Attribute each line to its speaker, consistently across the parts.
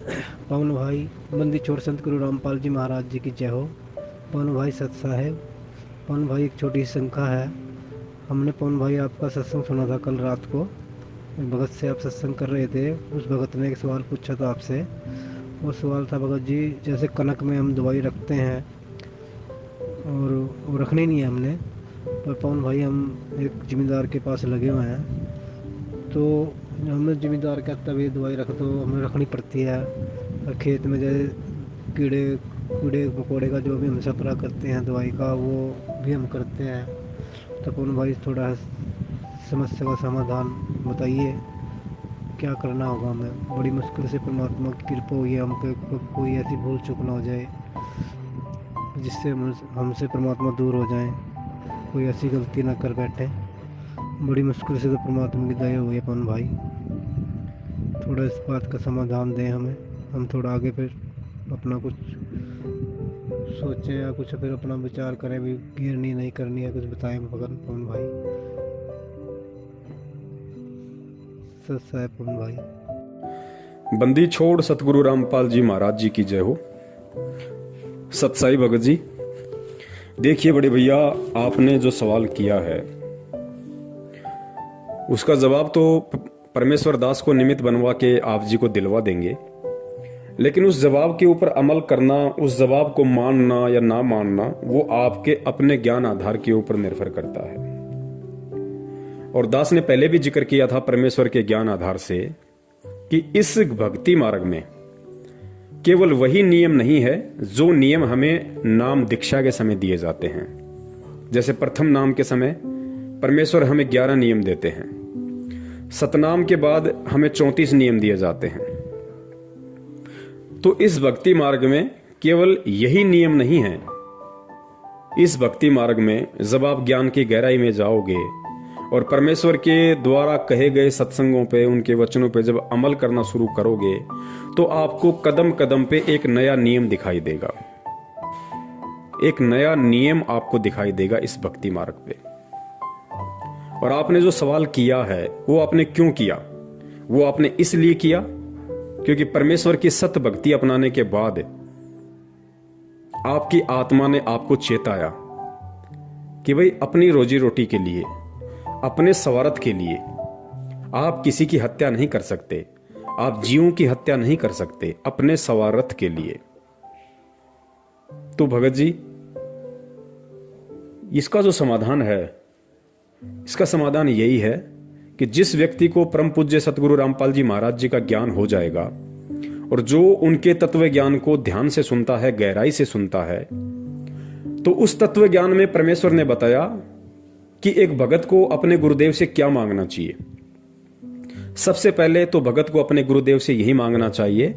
Speaker 1: पवन भाई, बंदी छोड़ संत गुरु रामपाल जी महाराज जी की जय हो। पवन भाई सत साहेब, पवन भाई एक छोटी सी शंका है। हमने पवन भाई आपका सत्संग सुना था कल रात को। भगत से आप सत्संग कर रहे थे, उस भगत ने एक सवाल पूछा था आपसे। वो सवाल था भगत जी, जैसे कनक में हम दवाई रखते हैं और वो रखनी नहीं है हमने, पर पवन भाई हम एक जिम्मेदार के पास लगे हुए हैं, तो हमें जिम्मेदार कहता है भाई दवाई रख दो, हमें रखनी पड़ती है। और खेत में जैसे कीड़े कीड़े मकोड़े का जो भी हम सफरा करते हैं दवाई का, वो भी हम करते हैं। तो पवन भाई थोड़ा समस्या का समाधान बताइए, क्या करना होगा हमें। बड़ी मुश्किल से परमात्मा की कृपा हुई है हम पे, कोई ऐसी भूल चूक ना हो जाए जिससे हमसे परमात्मा दूर हो जाए, कोई ऐसी गलती ना कर बैठे। बड़ी मुश्किल से तो परमात्मा की दया हुई है पवन भाई, थोड़ा इस बात का समाधान दें हमें। हम थोड़ा आगे फिर अपना कुछ सोचें या कुछ फिर अपना विचार करें, भी गिरनी नहीं करनी है, कुछ बताएं पवन भाई। सत साहेब पवन भाई।
Speaker 2: बंदी छोड़ सतगुरु रामपाल जी महाराज जी की जय हो। सतसाई भगत जी, देखिए बड़े भैया, आपने जो सवाल किया है उसका जवाब तो परमेश्वर दास को निमित्त बनवा के आप जी को दिलवा देंगे, लेकिन उस जवाब के ऊपर अमल करना, उस जवाब को मानना या ना मानना, वो आपके अपने ज्ञान आधार के ऊपर निर्भर करता है। और दास ने पहले भी जिक्र किया था परमेश्वर के ज्ञान आधार से कि इस भक्ति मार्ग में केवल वही नियम नहीं है जो नियम हमें नाम दीक्षा के समय दिए जाते हैं। जैसे प्रथम नाम के समय परमेश्वर हमें 11 नियम देते हैं, सतनाम के बाद हमें 34 नियम दिए जाते हैं। तो इस भक्ति मार्ग में केवल यही नियम नहीं है। इस भक्ति मार्ग में जब आप ज्ञान की गहराई में जाओगे और परमेश्वर के द्वारा कहे गए सत्संगों पे, उनके वचनों पे जब अमल करना शुरू करोगे तो आपको कदम कदम पे एक नया नियम दिखाई देगा, एक नया नियम आपको दिखाई देगा इस भक्ति मार्ग पे। और आपने जो सवाल किया है वो आपने क्यों किया? वो आपने इसलिए किया क्योंकि परमेश्वर की सत भक्ति अपनाने के बाद आपकी आत्मा ने आपको चेताया कि भाई अपनी रोजी रोटी के लिए, अपने स्वार्थ के लिए आप किसी की हत्या नहीं कर सकते, आप जीवों की हत्या नहीं कर सकते, अपने स्वार्थ के लिए। तो भगत जी, इसका जो समाधान है, इसका समाधान यही है कि जिस व्यक्ति को परम पूज्य सतगुरु रामपाल जी महाराज जी का ज्ञान हो जाएगा और जो उनके तत्व ज्ञान को ध्यान से सुनता है, गहराई से सुनता है, तो उस तत्व ज्ञान में परमेश्वर ने बताया कि एक भगत को अपने गुरुदेव से क्या मांगना चाहिए। सबसे पहले तो भगत को अपने गुरुदेव से यही मांगना चाहिए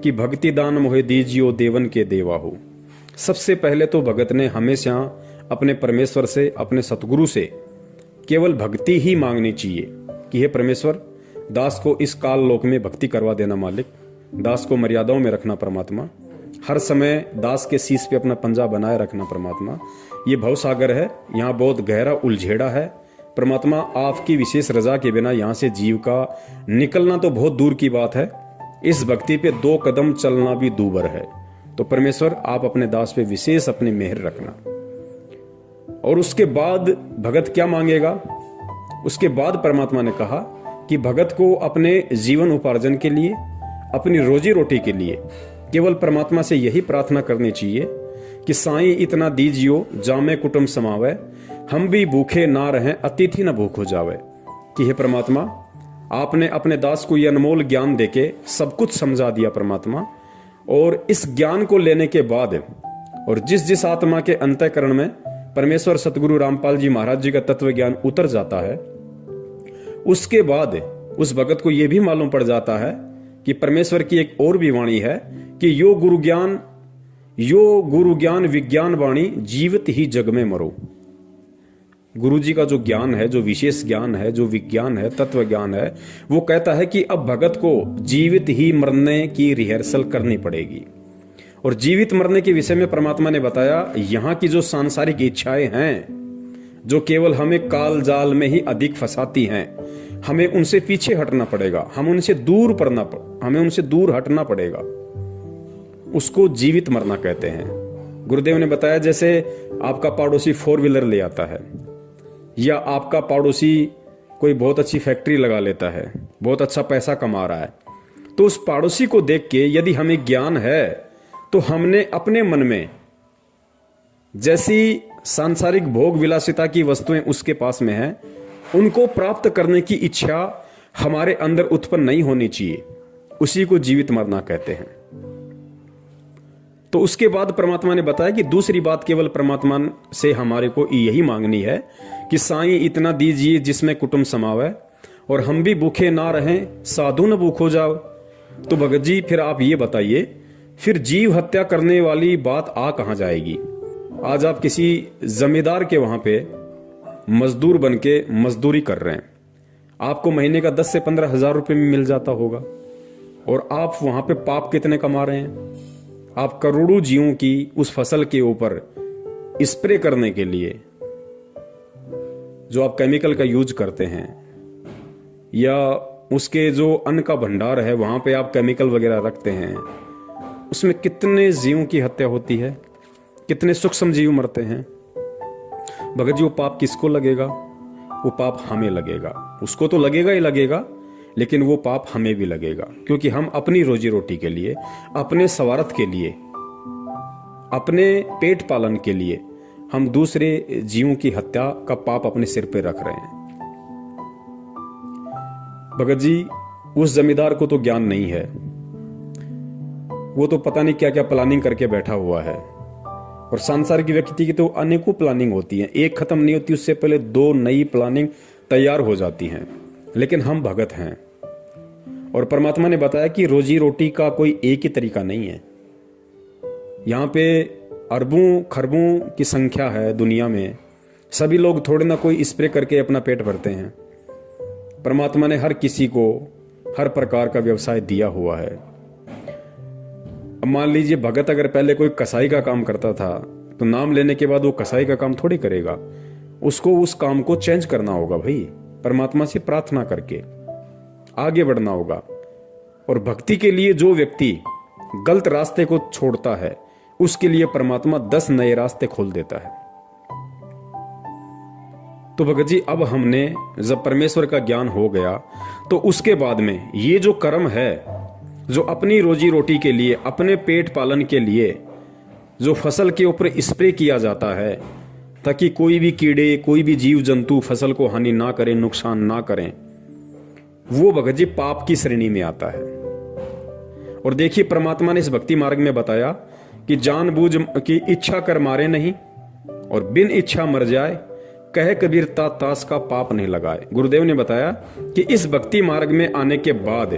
Speaker 2: कि भक्ति दान मोहे दीजियो देवन के देवा हो। सबसे पहले तो भगत ने हमेशा अपने परमेश्वर से, अपने सतगुरु से केवल भक्ति ही मांगनी चाहिए कि हे परमेश्वर, दास को इस काल लोक में भक्ति करवा देना मालिक, दास को मर्यादाओं में रखना परमात्मा, हर समय दास के शीश पे अपना पंजा बनाए रखना परमात्मा। ये भवसागर है, यहाँ बहुत गहरा उलझेड़ा है परमात्मा, आपकी विशेष रजा के बिना यहाँ से जीव का निकलना तो बहुत दूर की बात है, इस भक्ति पे 2 कदम चलना भी दूभर है। तो परमेश्वर आप अपने दास पे विशेष अपनी मेहर रखना। और उसके बाद भगत क्या मांगेगा? उसके बाद परमात्मा ने कहा कि भगत को अपने जीवन उपार्जन के लिए, अपनी रोजी रोटी के लिए केवल परमात्मा से यही प्रार्थना करनी चाहिए कि साईं इतना दीजियो जामे कुटुंब समावे, हम भी भूखे ना रहें अतिथि न भूख हो जावे। कि हे परमात्मा, आपने अपने दास को यह अनमोल ज्ञान देके सब कुछ समझा दिया परमात्मा, और इस ज्ञान को लेने के बाद और जिस जिस आत्मा के अंतःकरण में परमेश्वर सतगुरु रामपाल जी महाराज जी का तत्व ज्ञान उतर जाता है, उसके बाद उस भगत को यह भी मालूम पड़ जाता है कि परमेश्वर की एक और भी वाणी है कि यो गुरु ज्ञान विज्ञान वाणी जीवित ही जग में मरो। गुरु जी का जो ज्ञान है, जो विशेष ज्ञान है, जो विज्ञान है, तत्व ज्ञान है, वो कहता है कि अब भगत को जीवित ही मरने की रिहर्सल करनी पड़ेगी। और जीवित मरने के विषय में परमात्मा ने बताया, यहां की जो सांसारिक इच्छाएं हैं जो केवल हमें काल जाल में ही अधिक फंसाती हैं, हमें उनसे पीछे हटना पड़ेगा, हमें उनसे दूर हटना पड़ेगा। उसको जीवित मरना कहते हैं। गुरुदेव ने बताया जैसे आपका पड़ोसी 4 व्हीलर ले आता है, या आपका पड़ोसी कोई बहुत अच्छी फैक्ट्री लगा लेता है, बहुत अच्छा पैसा कमा रहा है, तो उस पड़ोसी को देख के यदि हमें ज्ञान है तो हमने अपने मन में जैसी सांसारिक भोग विलासिता की वस्तुएं उसके पास में है, उनको प्राप्त करने की इच्छा हमारे अंदर उत्पन्न नहीं होनी चाहिए। उसी को जीवित मरना कहते हैं। तो उसके बाद परमात्मा ने बताया कि दूसरी बात केवल परमात्मा से हमारे को यही मांगनी है कि साईं इतना दीजिए जिसमें कुटुंब समावे, और हम भी भूखे ना रहें, साधु न भूखो जाओ। तो भगत जी फिर आप ये बताइए, फिर जीव हत्या करने वाली बात आ कहां जाएगी? आज आप किसी जमींदार के वहां पे मजदूर बन के मजदूरी कर रहे हैं, आपको महीने का 10 से 15 हजार रुपये में मिल जाता होगा, और आप वहां पे पाप कितने कमा रहे हैं? आप करोड़ों जीवों की उस फसल के ऊपर स्प्रे करने के लिए जो आप केमिकल का यूज करते हैं, या उसके जो अन्न का भंडार है वहां पे आप केमिकल वगैरह रखते हैं, उसमें कितने जीवों की हत्या होती है, कितने सूक्ष्म जीव मरते हैं। भगत जी वो पाप किसको लगेगा? वो पाप हमें लगेगा। उसको तो लगेगा ही लगेगा, लेकिन वो पाप हमें भी लगेगा, क्योंकि हम अपनी रोजी रोटी के लिए, अपने स्वार्थ के लिए, अपने पेट पालन के लिए हम दूसरे जीवों की हत्या का पाप अपने सिर पे रख रहे हैं। भगत जी उस जमींदार को तो ज्ञान नहीं है, वो तो पता नहीं क्या क्या प्लानिंग करके बैठा हुआ है, और सांसारिक व्यक्ति की तो अनेकों प्लानिंग होती है, एक खत्म नहीं होती, उससे पहले 2 नई प्लानिंग तैयार हो जाती हैं। लेकिन हम भगत हैं, और परमात्मा ने बताया कि रोजी रोटी का कोई एक ही तरीका नहीं है। यहां पे अरबों खरबों की संख्या है दुनिया में, सभी लोग थोड़े ना कोई स्प्रे करके अपना पेट भरते हैं। परमात्मा ने हर किसी को हर प्रकार का व्यवसाय दिया हुआ है। अब मान लीजिए भगत अगर पहले कोई कसाई का काम करता था, तो नाम लेने के बाद वो कसाई का काम थोड़ी करेगा, उसको उस काम को चेंज करना होगा भाई, परमात्मा से प्रार्थना करके आगे बढ़ना होगा। और भक्ति के लिए जो व्यक्ति गलत रास्ते को छोड़ता है, उसके लिए परमात्मा 10 नए रास्ते खोल देता है। तो भगत जी अब हमने जब परमेश्वर का ज्ञान हो गया, तो उसके बाद में ये जो कर्म है, जो अपनी रोजी रोटी के लिए, अपने पेट पालन के लिए जो फसल के ऊपर स्प्रे किया जाता है, ताकि कोई भी कीड़े, कोई भी जीव जंतु फसल को हानि ना करें, नुकसान ना करें, वो भगत जी पाप की श्रेणी में आता है। और देखिए परमात्मा ने इस भक्ति मार्ग में बताया कि जानबूझ की इच्छा कर मारे नहीं, और बिन इच्छा मर जाए, कहे कबीर तास का पाप नहीं लगाए। गुरुदेव ने बताया कि इस भक्ति मार्ग में आने के बाद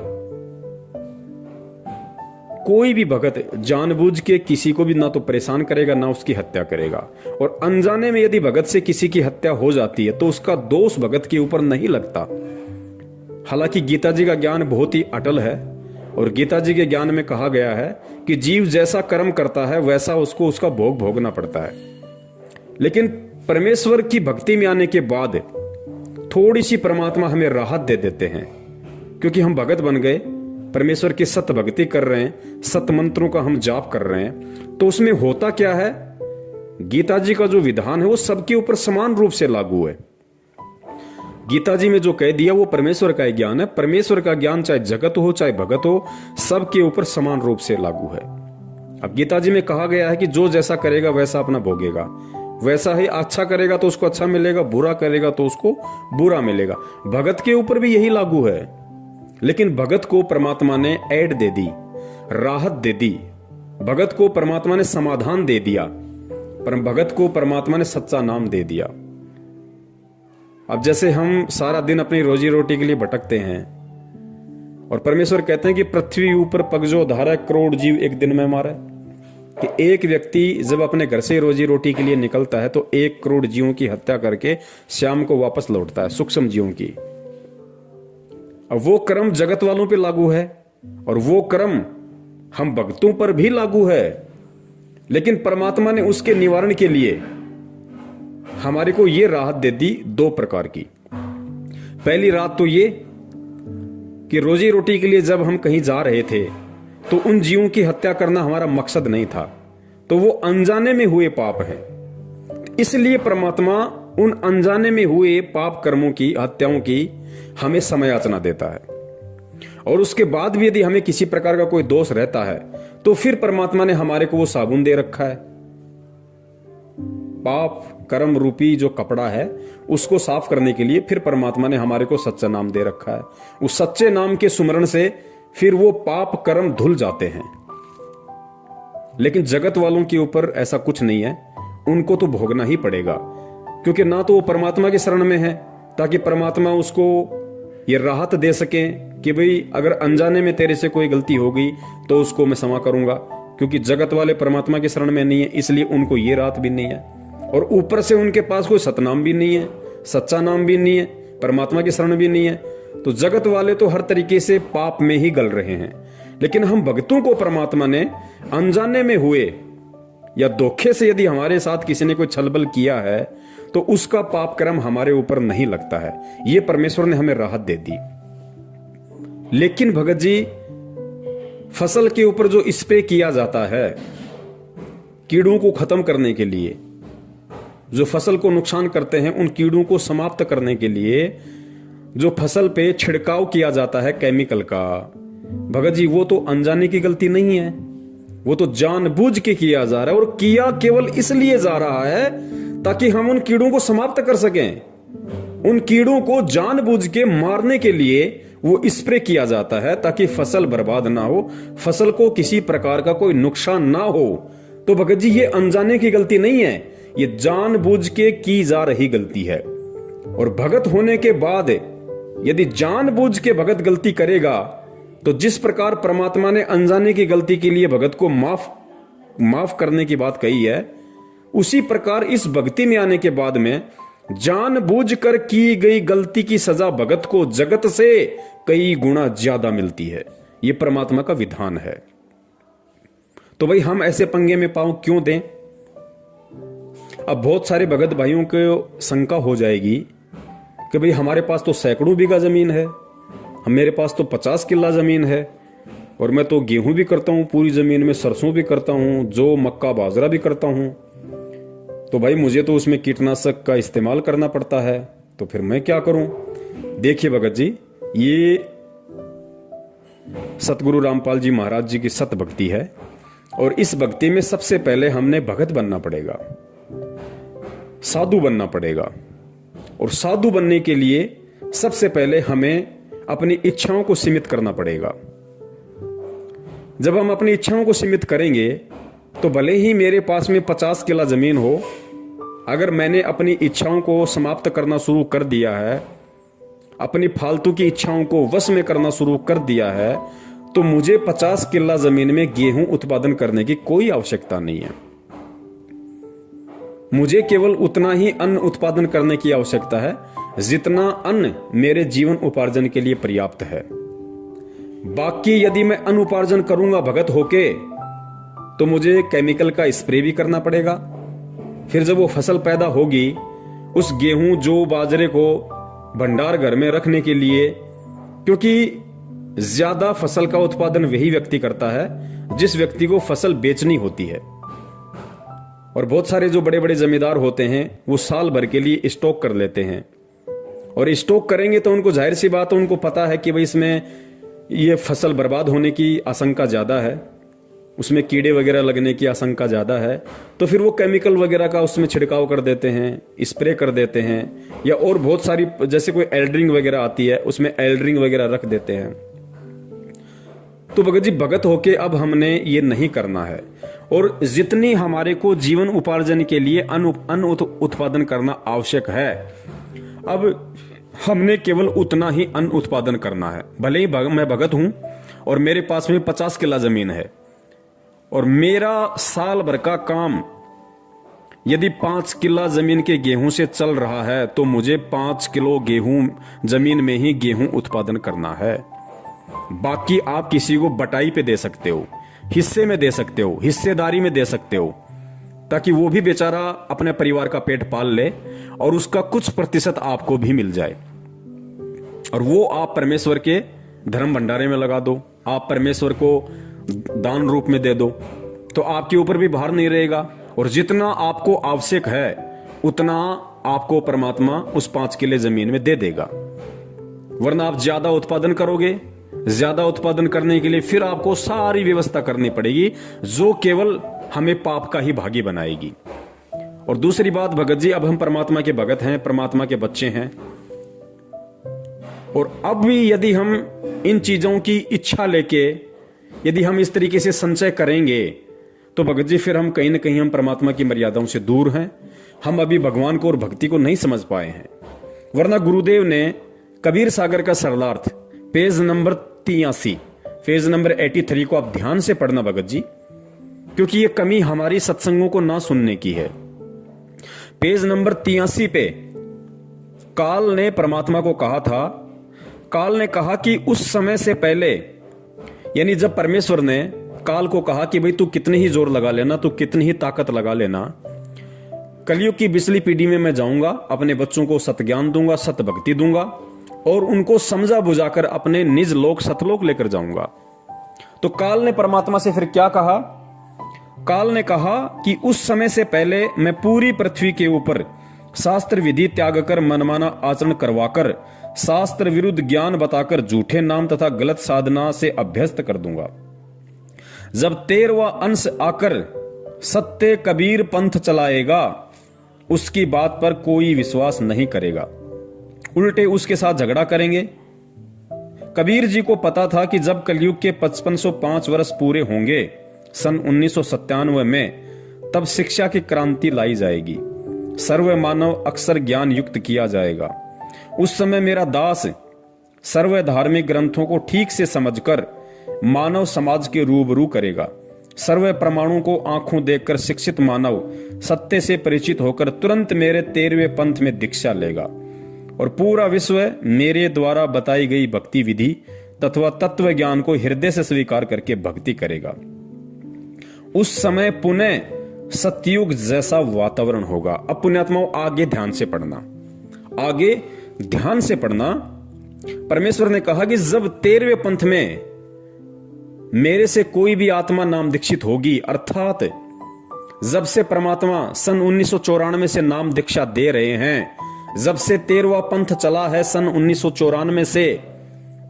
Speaker 2: कोई भी भगत जानबूझ के किसी को भी ना तो परेशान करेगा, ना उसकी हत्या करेगा। और अनजाने में यदि भगत से किसी की हत्या हो जाती है, तो उसका दोष भगत के ऊपर नहीं लगता। हालांकि गीता जी का ज्ञान बहुत ही अटल है, और गीता जी के ज्ञान में कहा गया है कि जीव जैसा कर्म करता है वैसा उसको उसका भोग भोगना पड़ता है। लेकिन परमेश्वर की भक्ति में आने के बाद थोड़ी सी परमात्मा हमें राहत दे देते हैं, क्योंकि हम भगत बन गए, परमेश्वर की सत भक्ति कर रहे हैं, सत मंत्रों का हम जाप कर रहे हैं। तो उसमें होता क्या है, गीता जी का जो विधान है वो सबके ऊपर समान रूप से लागू है। गीता जी में जो कह दिया वो परमेश्वर का ज्ञान है। परमेश्वर का ज्ञान चाहे जगत हो चाहे भगत हो, सबके ऊपर समान रूप से लागू है। अब गीता जी में कहा गया है कि जो जैसा करेगा वैसा अपना भोगेगा, वैसा ही अच्छा करेगा तो उसको अच्छा मिलेगा, बुरा करेगा तो उसको बुरा मिलेगा। भगत के ऊपर भी यही लागू है। लेकिन भगत को परमात्मा ने ऐड दे दी, राहत दे दी, भगत को परमात्मा ने समाधान दे दिया, पर भगत को परमात्मा ने सच्चा नाम दे दिया। अब जैसे हम सारा दिन अपनी रोजी रोटी के लिए भटकते हैं, और परमेश्वर कहते हैं कि पृथ्वी ऊपर पग जो धारा करोड़ जीव एक दिन में मारे, कि एक व्यक्ति जब अपने घर से रोजी रोटी के लिए निकलता है तो 1 करोड़ जीवों की हत्या करके शाम को वापस लौटता है, सूक्ष्म जीवों की। अब वो कर्म जगत वालों पे लागू है, और वो कर्म हम भक्तों पर भी लागू है। लेकिन परमात्मा ने उसके निवारण के लिए हमारे को ये राहत दे दी 2 प्रकार की। पहली रात तो ये कि रोजी रोटी के लिए जब हम कहीं जा रहे थे तो उन जीवों की हत्या करना हमारा मकसद नहीं था, तो वो अनजाने में हुए पाप हैं। इसलिए परमात्मा उन अनजाने में हुए पाप कर्मों की, हत्याओं की हमें समयाचना देता है। और उसके बाद भी यदि हमें किसी प्रकार का कोई दोष रहता है तो फिर परमात्मा ने हमारे को वो साबुन दे रखा है। पाप कर्म रूपी जो कपड़ा है उसको साफ करने के लिए फिर परमात्मा ने हमारे को सच्चा नाम दे रखा है। उस सच्चे नाम के सुमरण से फिर वो पाप कर्म धुल जाते हैं। लेकिन जगत वालों के ऊपर ऐसा कुछ नहीं है, उनको तो भोगना ही पड़ेगा, क्योंकि ना तो वो परमात्मा की शरण में है ताकि परमात्मा उसको ये राहत दे सके कि भाई अगर अनजाने में तेरे से कोई गलती हो गई तो उसको मैं क्षमा करूंगा, क्योंकि जगत वाले परमात्मा की शरण में नहीं है, इसलिए उनको ये राहत भी नहीं है। और ऊपर से उनके पास कोई सतनाम भी नहीं है, सच्चा नाम भी नहीं है, परमात्मा की शरण भी नहीं है, तो जगत वाले तो हर तरीके से पाप में ही गल रहे हैं। लेकिन हम भक्तों को परमात्मा ने अनजाने में हुए या धोखे से यदि हमारे साथ किसी ने कोई छलबल किया है तो उसका पाप कर्म हमारे ऊपर नहीं लगता है, ये परमेश्वर ने हमें राहत दे दी। लेकिन भगत जी, फसल के ऊपर जो स्प्रे किया जाता है कीड़ों को खत्म करने के लिए, जो फसल को नुकसान करते हैं उन कीड़ों को समाप्त करने के लिए जो फसल पे छिड़काव किया जाता है केमिकल का, भगत जी वो तो अनजाने की गलती नहीं है, वो तो जानबूझ के किया जा रहा है। और किया केवल इसलिए जा रहा है ताकि हम उन कीड़ों को समाप्त कर सकें। उन कीड़ों को जानबूझ के मारने के लिए वो स्प्रे किया जाता है ताकि फसल बर्बाद ना हो, फसल को किसी प्रकार का कोई नुकसान ना हो। तो भगत जी ये अनजाने की गलती नहीं है, ये जानबूझ के की जा रही गलती है। और भगत होने के बाद यदि जानबूझ के भगत गलती करेगा तो जिस प्रकार परमात्मा ने अनजाने की गलती के लिए भगत को माफ करने की बात कही है, उसी प्रकार इस भक्ति में आने के बाद में जानबूझकर की गई गलती की सजा भगत को जगत से कई गुना ज्यादा मिलती है। यह परमात्मा का विधान है। तो भाई हम ऐसे पंगे में पांव क्यों दें? अब बहुत सारे भगत भाइयों को शंका हो जाएगी कि भाई हमारे पास तो सैकड़ों बीघा जमीन है, मेरे पास तो 50 किला जमीन है, और मैं तो गेहूं भी करता हूं, पूरी जमीन में सरसों भी करता हूं, जो मक्का बाजरा भी करता हूं, तो भाई मुझे तो उसमें कीटनाशक का इस्तेमाल करना पड़ता है, तो फिर मैं क्या करूं? देखिए भगत जी, ये सतगुरु रामपाल जी महाराज जी की सत भक्ति है, और इस भक्ति में सबसे पहले हमने भगत बनना पड़ेगा, साधु बनना पड़ेगा। और साधु बनने के लिए सबसे पहले हमें अपनी इच्छाओं को सीमित करना पड़ेगा। जब हम अपनी इच्छाओं को सीमित करेंगे तो भले ही मेरे पास में 50 किला जमीन हो, अगर मैंने अपनी इच्छाओं को समाप्त करना शुरू कर दिया है, अपनी फालतू की इच्छाओं को वश में करना शुरू कर दिया है, तो मुझे 50 किला जमीन में गेहूं उत्पादन करने की कोई आवश्यकता नहीं है। मुझे केवल उतना ही अन्न उत्पादन करने की आवश्यकता है जितना अन्न मेरे जीवन उपार्जन के लिए पर्याप्त है। बाकी यदि मैं अन्न उपार्जन करूंगा भगत होके तो मुझे केमिकल का स्प्रे भी करना पड़ेगा। फिर जब वो फसल पैदा होगी, उस गेहूं जो बाजरे को भंडार घर में रखने के लिए, क्योंकि ज्यादा फसल का उत्पादन वही व्यक्ति करता है जिस व्यक्ति को फसल बेचनी होती है। और बहुत सारे जो बड़े बड़े जमींदार होते हैं वो साल भर के लिए स्टॉक कर लेते हैं, और स्टॉक करेंगे तो उनको जाहिर सी बात है, उनको पता है कि भाई इसमें ये फसल बर्बाद होने की आशंका ज्यादा है, उसमें कीड़े वगैरह लगने की आशंका ज्यादा है, तो फिर वो केमिकल वगैरह का उसमें छिड़काव कर देते हैं, स्प्रे कर देते हैं, या और बहुत सारी जैसे कोई एल्ड्रिंग वगैरह आती है उसमें एल्ड्रिंग वगैरह रख देते हैं। तो भगत जी, भगत होके अब हमने ये नहीं करना है, और जितनी हमारे को जीवन उपार्जन के लिए अन्न उत्पादन करना आवश्यक है, अब हमने केवल उतना ही अन्न उत्पादन करना है। भले ही मैं भगत हूं और मेरे पास में 50 किला जमीन है, और मेरा साल भर का काम यदि 5 किला जमीन के गेहूं से चल रहा है, तो मुझे 5 किलो गेहूं जमीन में ही गेहूं उत्पादन करना है। बाकी आप किसी को बटाई पे दे सकते हो, हिस्से में दे सकते हो, हिस्सेदारी में दे सकते हो, ताकि वो भी बेचारा अपने परिवार का पेट पाल ले और उसका कुछ प्रतिशत आपको भी मिल जाए। और वो आप परमेश्वर के धर्म भंडारे में लगा दो, आप परमेश्वर को दान रूप में दे दो, तो आपके ऊपर भी भार नहीं रहेगा। और जितना आपको आवश्यक है उतना आपको परमात्मा उस 5 किले जमीन में दे देगा। वरना आप ज्यादा उत्पादन करोगे, ज्यादा उत्पादन करने के लिए फिर आपको सारी व्यवस्था करनी पड़ेगी, जो केवल हमें पाप का ही भागी बनाएगी। और दूसरी बात भगत जी, अब हम परमात्मा के भगत हैं, परमात्मा के बच्चे हैं, और अब भी यदि हम इन चीजों की इच्छा लेके यदि हम इस तरीके से संचय करेंगे तो भगत जी फिर हम कहीं ना कहीं हम परमात्मा की मर्यादाओं से दूर हैं। हम अभी भगवान को और भक्ति को नहीं समझ पाए हैं। वरना गुरुदेव ने कबीर सागर का सरलार्थ पेज नंबर 83, पेज नंबर 83 को आप ध्यान से पढ़ना भगत जी, क्योंकि ये कमी हमारी सत्संगों को ना सुनने की है। पेज नंबर 83 पे काल ने परमात्मा को कहा था, काल ने कहा कि उस समय से पहले, यानी जब परमेश्वर ने काल को कहा कि भाई तू कितनी ही जोर लगा लेना, तू कितनी ही ताकत लगा लेना, कलयुग की बिचली पीढ़ी में मैं जाऊंगा, अपने बच्चों को सतज्ञान दूंगा, सत भक्ति दूंगा और उनको समझा बुझाकर अपने निज लोक सतलोक लेकर जाऊंगा। तो काल ने परमात्मा से फिर क्या कहा? काल ने कहा कि उस समय से पहले मैं पूरी पृथ्वी के ऊपर शास्त्र विधि त्याग कर मनमाना आचरण करवाकर शास्त्र विरुद्ध ज्ञान बताकर झूठे नाम तथा गलत साधना से अभ्यस्त कर दूंगा। जब 13वां अंश आकर सत्य कबीर पंथ चलाएगा, उसकी बात पर कोई विश्वास नहीं करेगा, उल्टे उसके साथ झगड़ा करेंगे। कबीर जी को पता था कि जब कलयुग के 5505 वर्ष पूरे होंगे सन 1997 में, तब शिक्षा की क्रांति लाई जाएगी, सर्व मानव अक्षर ज्ञान युक्त किया जाएगा। उस समय मेरा दास सर्व धार्मिक ग्रंथों को ठीक से समझकर मानव समाज के रूबरू करेगा। सर्व प्रमाणों को आंखों देखकर शिक्षित मानव सत्य से परिचित होकर तुरंत मेरे 13वें पंथ में दीक्षा लेगा और पूरा विश्व मेरे द्वारा बताई गई भक्ति विधि तथा तत्व ज्ञान को हृदय से स्वीकार करके भक्ति करेगा। उस समय पुनः सतयुग जैसा वातावरण होगा। अब पुण्यात्माओं आगे ध्यान से पढ़ना, आगे ध्यान से पढ़ना। परमेश्वर ने कहा कि जब 13वें पंथ में मेरे से कोई भी आत्मा नाम दीक्षित होगी, अर्थात जब से परमात्मा सन 1994 से नाम दीक्षा दे रहे हैं, जब से 13वां पंथ चला है सन 1994 से,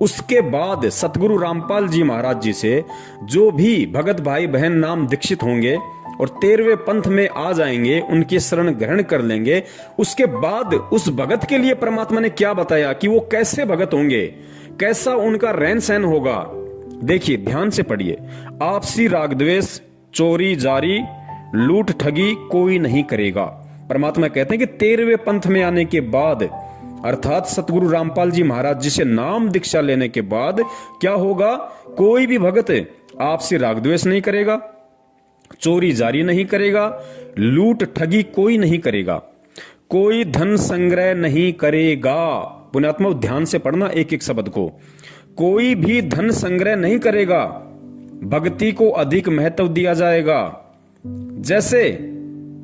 Speaker 2: उसके बाद सतगुरु रामपाल जी महाराज जी से जो भी भगत भाई बहन नाम दीक्षित होंगे और 13वें पंथ में आ जाएंगे, उनकी शरण ग्रहण कर लेंगे, उसके बाद उस भगत के लिए परमात्मा ने क्या बताया कि वो कैसे भगत होंगे, कैसा उनका रहन सहन होगा। देखिए ध्यान से पढ़िए। आपसी राग द्वेष, चोरी जारी, लूट ठगी कोई नहीं करेगा। परमात्मा कहते हैं कि 13वें पंथ में आने के बाद, अर्थात सतगुरु रामपाल जी महाराज जी से नाम दीक्षा लेने के बाद क्या होगा? कोई भी भगत आपसी राग द्वेष नहीं करेगा, चोरी जारी नहीं करेगा, लूट ठगी कोई नहीं करेगा, कोई धन संग्रह नहीं करेगा। पुण्यात्मा ध्यान से पढ़ना एक एक शब्द को। कोई भी धन संग्रह नहीं करेगा, भक्ति को अधिक महत्व दिया जाएगा। जैसे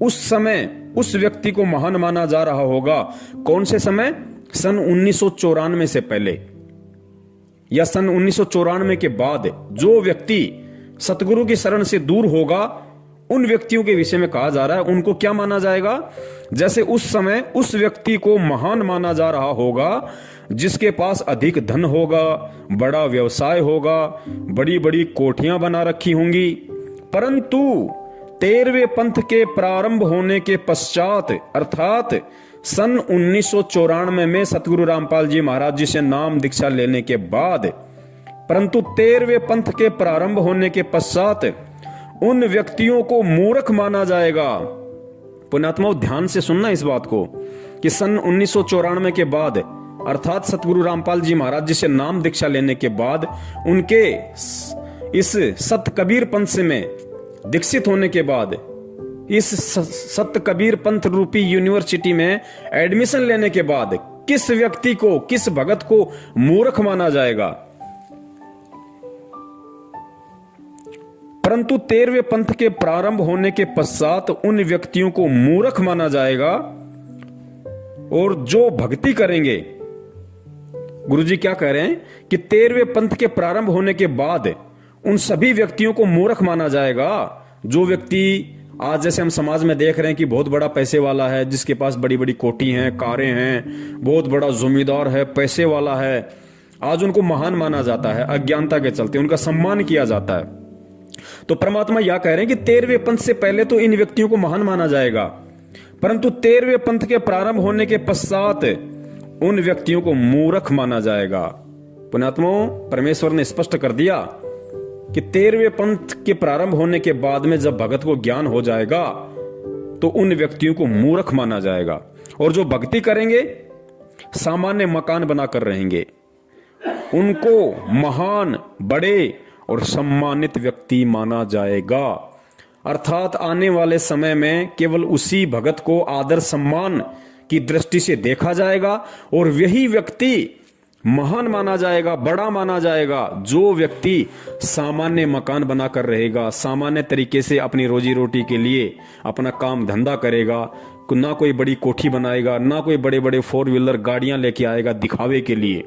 Speaker 2: उस समय उस व्यक्ति को महान माना जा रहा होगा, कौन से समय? सन 1994 से पहले या सन 1994 के बाद जो व्यक्ति सतगुरु की शरण से दूर होगा, उन व्यक्तियों के विषय में कहा जा रहा है, उनको क्या माना जाएगा? जैसे उस समय उस व्यक्ति को महान माना जा रहा होगा जिसके पास अधिक धन होगा, बड़ा व्यवसाय होगा, बड़ी बड़ी कोठियां बना रखी होंगी। परंतु 13वें पंथ के प्रारंभ होने के पश्चात, अर्थात सन 1994 में सतगुरु रामपाल जी महाराज जी से नाम दीक्षा लेने के बाद, परंतु 13वें पंथ के प्रारंभ होने के पश्चात उन व्यक्तियों को मूर्ख माना जाएगा। पुण्यात्माओं ध्यान से सुनना इस बात को कि सन 1994 के बाद, अर्थात सतगुरु रामपाल जी महाराज जी से नाम दीक्षा लेने के बाद, उनके इस सत कबीर पंथ से में दीक्षित होने के बाद, इस सत कबीर पंथ रूपी यूनिवर्सिटी में एडमिशन लेने के बाद किस व्यक्ति को, किस भगत को मूर्ख माना जाएगा? परंतु 13वें पंथ के प्रारंभ होने के पश्चात उन व्यक्तियों को मूर्ख माना जाएगा और जो भक्ति करेंगे गुरुजी क्या कह रहे हैं कि 13वें पंथ के प्रारंभ होने के बाद उन सभी व्यक्तियों को मूर्ख माना जाएगा जो व्यक्ति आज जैसे हम समाज में देख रहे हैं कि बहुत बड़ा पैसे वाला है, जिसके पास बड़ी बड़ी कोठी हैं, कारें हैं, बहुत बड़ा जमींदार है, पैसे वाला है, आज उनको महान माना जाता है। अज्ञानता के चलते उनका सम्मान किया जाता है। तो परमात्मा यह कह रहे हैं कि 13वें पंथ से पहले तो इन व्यक्तियों को महान माना जाएगा, परंतु 13वें पंथ के प्रारंभ होने के पश्चात उन व्यक्तियों को मूर्ख माना जाएगा। पुण्यात्माओं, परमेश्वर ने स्पष्ट कर दिया कि 13वें पंथ के प्रारंभ होने के बाद में जब भगत को ज्ञान हो जाएगा तो उन व्यक्तियों को मूर्ख माना जाएगा, और जो भक्ति करेंगे सामान्य मकान बनाकर रहेंगे, उनको महान, बड़े और सम्मानित व्यक्ति माना जाएगा। अर्थात आने वाले समय में केवल उसी भगत को आदर सम्मान की दृष्टि से देखा जाएगा और वही व्यक्ति महान माना जाएगा, बड़ा माना जाएगा, जो व्यक्ति सामान्य मकान बनाकर रहेगा, सामान्य तरीके से अपनी रोजी रोटी के लिए अपना काम धंधा करेगा, ना कोई बड़ी कोठी बनाएगा, ना कोई बड़े बड़े 4 व्हीलर गाड़ियां लेके आएगा दिखावे के लिए।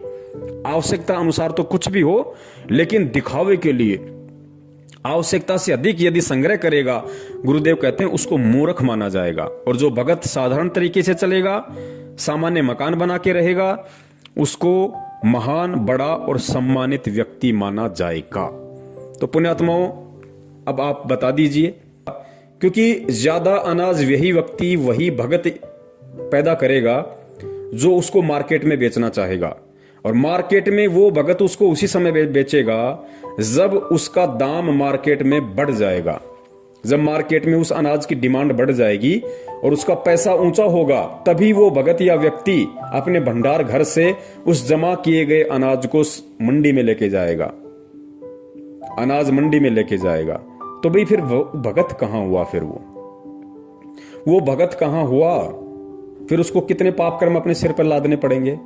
Speaker 2: आवश्यकता अनुसार तो कुछ भी हो, लेकिन दिखावे के लिए आवश्यकता से अधिक यदि संग्रह करेगा, गुरुदेव कहते हैं उसको मूर्ख माना जाएगा। और जो भगत साधारण तरीके से चलेगा, सामान्य मकान बना के रहेगा, उसको महान, बड़ा और सम्मानित व्यक्ति माना जाएगा। तो पुण्यात्माओं, अब आप बता दीजिए, क्योंकि ज्यादा अनाज वही व्यक्ति, वही भगत पैदा करेगा जो उसको मार्केट में बेचना चाहेगा, और मार्केट में वो भगत उसको उसी समय बेचेगा जब उसका दाम मार्केट में बढ़ जाएगा। जब मार्केट में उस अनाज की डिमांड बढ़ जाएगी और उसका पैसा ऊंचा होगा, तभी वो भगत या व्यक्ति अपने भंडार घर से उस जमा किए गए अनाज को मंडी में लेके जाएगा, अनाज मंडी में लेके जाएगा। तो भाई फिर वो भगत कहां हुआ? फिर वो भगत कहां हुआ? फिर उसको कितने पाप कर्म अपने सिर पर लादने पड़ेंगे?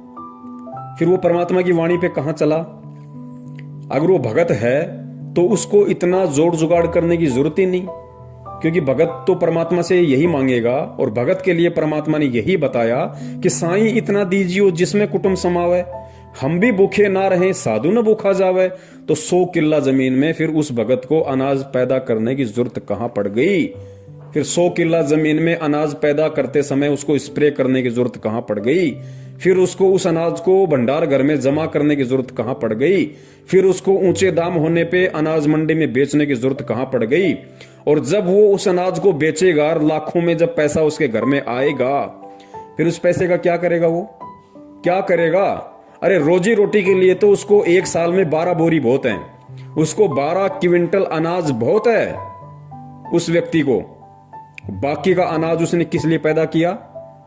Speaker 2: फिर वो परमात्मा की वाणी पे कहां चला? अगर वो भगत है तो उसको इतना जोड़ जुगाड़ करने की जरूरत ही नहीं, क्योंकि भगत तो परमात्मा से यही मांगेगा, और भगत के लिए परमात्मा ने यही बताया कि साईं इतना दीजियो जिसमें कुटुंब समावे, हम भी भूखे ना रहे साधु न भूखा जावे। तो 100 किल्ला जमीन में फिर उस भगत को अनाज पैदा करने की जरूरत कहां पड़ गई? फिर 100 किल्ला जमीन में अनाज पैदा करते समय उसको स्प्रे करने की जरूरत कहां पड़ गई? फिर उसको उस अनाज को भंडार घर में जमा करने की जरूरत कहां पड़ गई? फिर उसको ऊंचे दाम होने पे अनाज मंडी में बेचने की जरूरत कहां पड़ गई? और जब वो उस अनाज को बेचेगा, लाखों में जब पैसा उसके घर में आएगा, फिर उस पैसे का क्या करेगा? वो क्या करेगा? अरे रोजी रोटी के लिए तो उसको 1 साल में 12 बोरी बहुत है, उसको 12 क्विंटल अनाज बहुत है उस व्यक्ति को। बाकी का अनाज उसने किस लिए पैदा किया?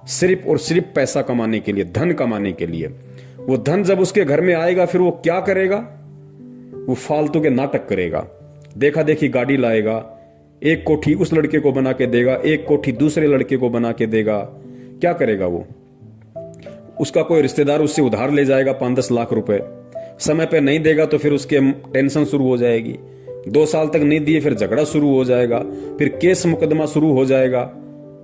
Speaker 2: सिर्फ और सिर्फ पैसा कमाने के लिए, धन कमाने के लिए। वो धन जब उसके घर में आएगा, फिर वो क्या करेगा? वो फालतू के नाटक करेगा, देखा देखी गाड़ी लाएगा, एक कोठी उस लड़के को बना के देगा, एक कोठी दूसरे लड़के को बना के देगा। क्या करेगा वो? उसका कोई रिश्तेदार उससे उधार ले जाएगा 5-10 लाख रुपए, समय पे नहीं देगा तो फिर उसके टेंशन शुरू हो जाएगी, 2 साल तक नहीं दिए फिर झगड़ा शुरू हो जाएगा, फिर केस मुकदमा शुरू हो जाएगा।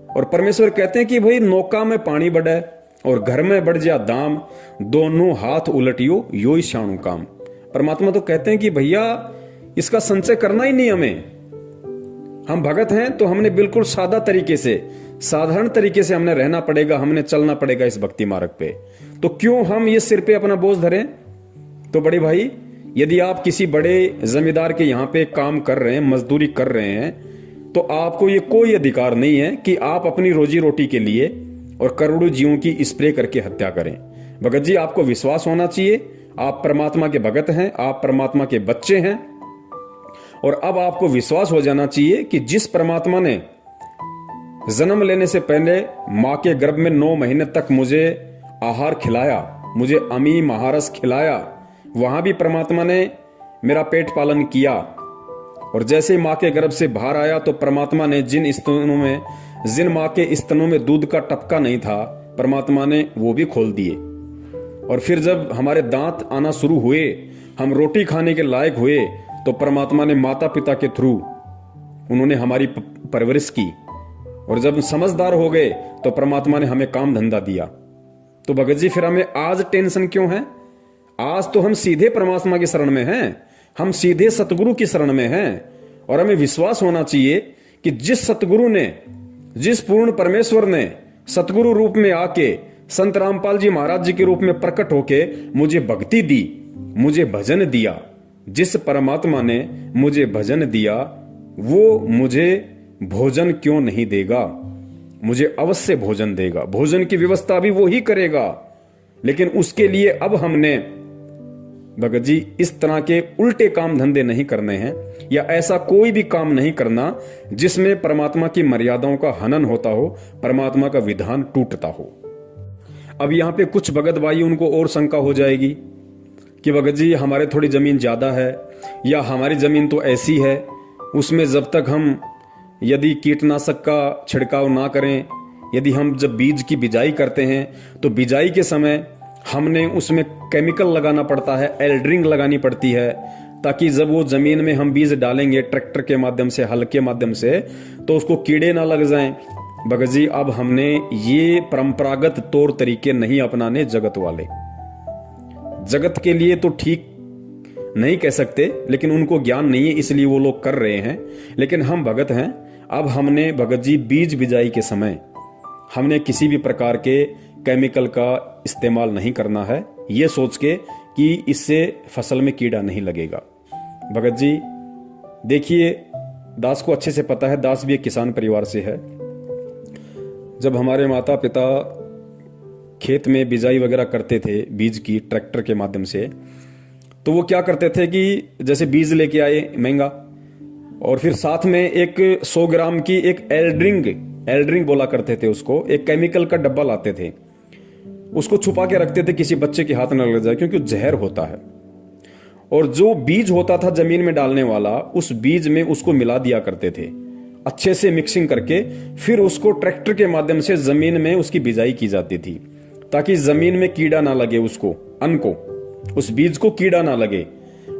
Speaker 2: और परमेश्वर कहते हैं कि भाई नौका में पानी बढ़े और घर में बढ़ जा दाम, दोनों हाथ उलटियो यो ही शाणु काम। परमात्मा तो कहते हैं कि भैया इसका संचय करना ही नहीं हमें। हम भगत हैं तो हमने बिल्कुल सादा तरीके से, साधारण तरीके से हमने रहना पड़ेगा, हमने चलना पड़ेगा इस भक्ति मार्ग पे। तो क्यों हम ये सिर पे अपना बोझ धरें? तो बड़े भाई, यदि आप किसी बड़े जमींदार के यहां पे काम कर रहे हैं, मजदूरी कर रहे हैं, तो आपको ये कोई अधिकार नहीं है कि आप अपनी रोजी रोटी के लिए और करोड़ों जीवों की स्प्रे करके हत्या करें। भगत जी, आपको विश्वास होना चाहिए, आप परमात्मा के भगत हैं, आप परमात्मा के बच्चे हैं, और अब आपको विश्वास हो जाना चाहिए कि जिस परमात्मा ने जन्म लेने से पहले मां के गर्भ में 9 महीने तक मुझे आहार खिलाया, मुझे अमी महारस खिलाया, वहां भी परमात्मा ने मेरा पेट पालन किया। और जैसे ही मां के गर्भ से बाहर आया तो परमात्मा ने जिन मां के स्तनों में दूध का टपका नहीं था, परमात्मा ने वो भी खोल दिए। और फिर जब हमारे दांत आना शुरू हुए, हम रोटी खाने के लायक हुए, तो परमात्मा ने माता पिता के थ्रू उन्होंने हमारी परवरिश की। और जब समझदार हो गए तो परमात्मा ने हमें काम धंधा दिया। तो भगत जी, फिर हमें आज टेंशन क्यों है? आज तो हम सीधे परमात्मा की शरण में हैं, हम सीधे सतगुरु की शरण में हैं। और हमें विश्वास होना चाहिए कि जिस सतगुरु ने, जिस पूर्ण परमेश्वर ने सतगुरु रूप में आके संत रामपाल जी महाराज जी के रूप में प्रकट होके मुझे भक्ति दी, मुझे भजन दिया, जिस परमात्मा ने मुझे भजन दिया वो मुझे भोजन क्यों नहीं देगा? मुझे अवश्य भोजन देगा। भोजन की व्यवस्था भी वो ही करेगा। लेकिन उसके लिए अब हमने भगत जी इस तरह के उल्टे काम धंधे नहीं करने हैं, या ऐसा कोई भी काम नहीं करना जिसमें परमात्मा की मर्यादाओं का हनन होता हो, परमात्मा का विधान टूटता हो। अब यहां पे कुछ भगत भाई उनको और शंका हो जाएगी कि भगत जी हमारे थोड़ी जमीन ज्यादा है, या हमारी जमीन तो ऐसी है, उसमें जब तक हम यदि कीटनाशक का छिड़काव ना करें, यदि हम जब बीज की बिजाई करते हैं तो बिजाई के समय हमने उसमें केमिकल लगाना पड़ता है, एल्ड्रिंग लगानी पड़ती है, ताकि जब वो जमीन में हम बीज डालेंगे ट्रैक्टर के माध्यम से, हल के माध्यम से, तो उसको कीड़े ना लग जाएं। भगत जी अब हमने ये परंपरागत तौर तरीके नहीं अपनाने जगत वाले। जगत के लिए तो ठीक नहीं कह सकते, लेकिन उनको ज्ञान नहीं है इसलिए वो लोग कर रहे हैं। लेकिन हम भगत हैं, अब हमने भगत जी बीज बिजाई के समय हमने किसी भी प्रकार के केमिकल का इस्तेमाल नहीं करना है, ये सोच के कि इससे फसल में कीड़ा नहीं लगेगा। भगत जी देखिए, दास को अच्छे से पता है, दास भी एक किसान परिवार से है। जब हमारे माता पिता खेत में बिजाई वगैरह करते थे बीज की ट्रैक्टर के माध्यम से, तो वो क्या करते थे कि जैसे बीज लेके आए महंगा, और फिर साथ में एक 100 ग्राम की एक एल्ड्रिंग बोला करते थे उसको, एक केमिकल का डब्बा लाते थे, उसको छुपा के रखते थे किसी बच्चे के हाथ न लग जाए, क्योंकि जहर होता है। और जो बीज होता था जमीन में डालने वाला, उस बीज में उसको मिला दिया करते थे अच्छे से मिक्सिंग करके, फिर उसको ट्रैक्टर के माध्यम से जमीन में उसकी बिजाई की जाती थी, ताकि जमीन में कीड़ा ना लगे, उसको अन्न को, उस बीज को कीड़ा ना लगे।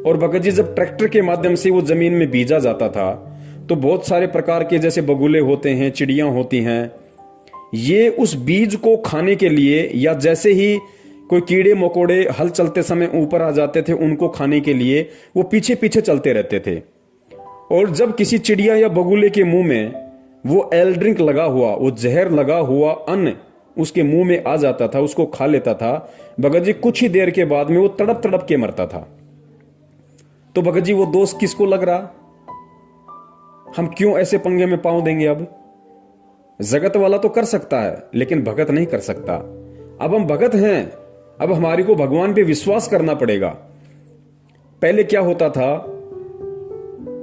Speaker 2: और भगत जी जब ट्रैक्टर के माध्यम से वो जमीन में बीजा जाता था, तो बहुत सारे प्रकार के जैसे बगुले होते हैं, चिड़ियां होती हैं, ये उस बीज को खाने के लिए, या जैसे ही कोई कीड़े मकोड़े हल चलते समय ऊपर आ जाते थे, उनको खाने के लिए वो पीछे पीछे चलते रहते थे। और जब किसी चिड़िया या बगुले के मुंह में वो एल्ड्रिंक लगा हुआ, वो जहर लगा हुआ अन्न उसके मुंह में आ जाता था, उसको खा लेता था, भगत जी कुछ ही देर के बाद में वो तड़प तड़प के मरता था। तो भगत जी वो दोष किसको लग रहा? हम क्यों ऐसे पंगे में पांव देंगे? अब जगत वाला तो कर सकता है, लेकिन भगत नहीं कर सकता। अब हम भगत हैं, अब हमारी को भगवान पे विश्वास करना पड़ेगा। पहले क्या होता था,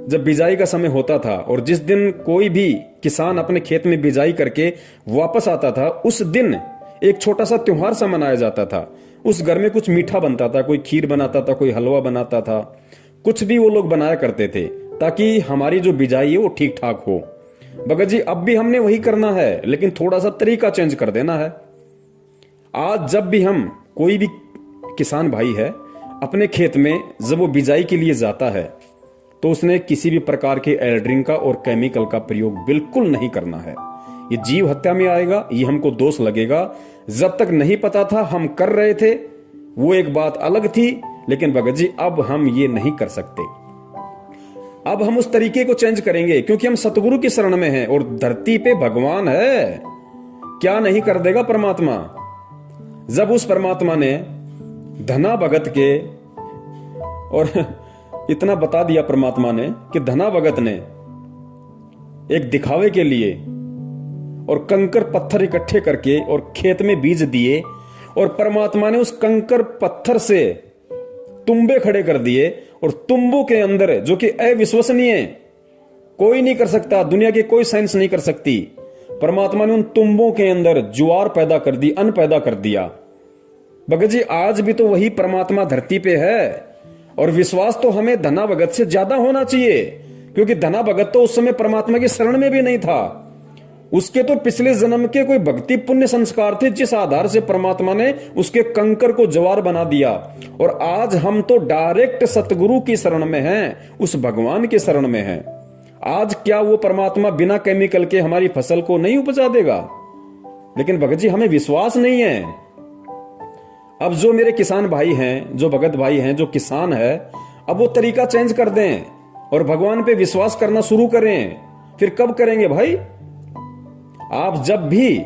Speaker 2: जब बिजाई का समय होता था और जिस दिन कोई भी किसान अपने खेत में बिजाई करके वापस आता था, उस दिन एक छोटा सा त्योहार सा मनाया जाता था। उस घर में कुछ मीठा बनता था, कोई खीर बनाता था, कोई हलवा बनाता था, कुछ भी वो लोग बनाया करते थे, ताकि हमारी जो बिजाई है वो ठीक ठाक हो। भगत जी अब भी हमने वही करना है, लेकिन थोड़ा सा तरीका चेंज कर देना है। आज जब भी हम, कोई भी किसान भाई है, अपने खेत में जब वो बिजाई के लिए जाता है, तो उसने किसी भी प्रकार के एल्ड्रिंग का और केमिकल का प्रयोग बिल्कुल नहीं करना है। ये जीव हत्या में आएगा, ये हमको दोष लगेगा। जब तक नहीं पता था हम कर रहे थे, वो एक बात अलग थी, लेकिन भगत जी अब हम ये नहीं कर सकते। अब हम उस तरीके को चेंज करेंगे, क्योंकि हम सतगुरु की शरण में हैं और धरती पे भगवान है। क्या नहीं कर देगा परमात्मा? जब उस परमात्मा ने धना भगत के, और इतना बता दिया परमात्मा ने कि धना भगत ने एक दिखावे के लिए और कंकर पत्थर इकट्ठे करके और खेत में बीज दिए, और परमात्मा ने उस कंकर पत्थर से तुम्बे खड़े कर दिए, और तुम्बों के अंदर, जो कि अविश्वसनीय, कोई नहीं कर सकता, दुनिया की कोई साइंस नहीं कर सकती, परमात्मा ने उन तुम्बों के अंदर ज्वार पैदा कर दी, अन्न पैदा कर दिया। भगत जी आज भी तो वही परमात्मा धरती पे है, और विश्वास तो हमें धना भगत से ज्यादा होना चाहिए, क्योंकि धना भगत तो उस समय परमात्मा की शरण में भी नहीं था। उसके तो पिछले जन्म के कोई भक्ति पुण्य संस्कार थे, जिस आधार से परमात्मा ने उसके कंकर को ज्वार बना दिया। और आज हम तो डायरेक्ट सतगुरु की शरण में हैं, उस भगवान की शरण में हैं। आज क्या वो परमात्मा बिना केमिकल के हमारी फसल को नहीं उपजा देगा? लेकिन भगत जी हमें विश्वास नहीं है। अब जो मेरे किसान भाई हैं, जो भगत भाई हैं, जो किसान है, अब वो तरीका चेंज कर दें और भगवान पे विश्वास करना शुरू करें। फिर कब करेंगे भाई? आप जब भी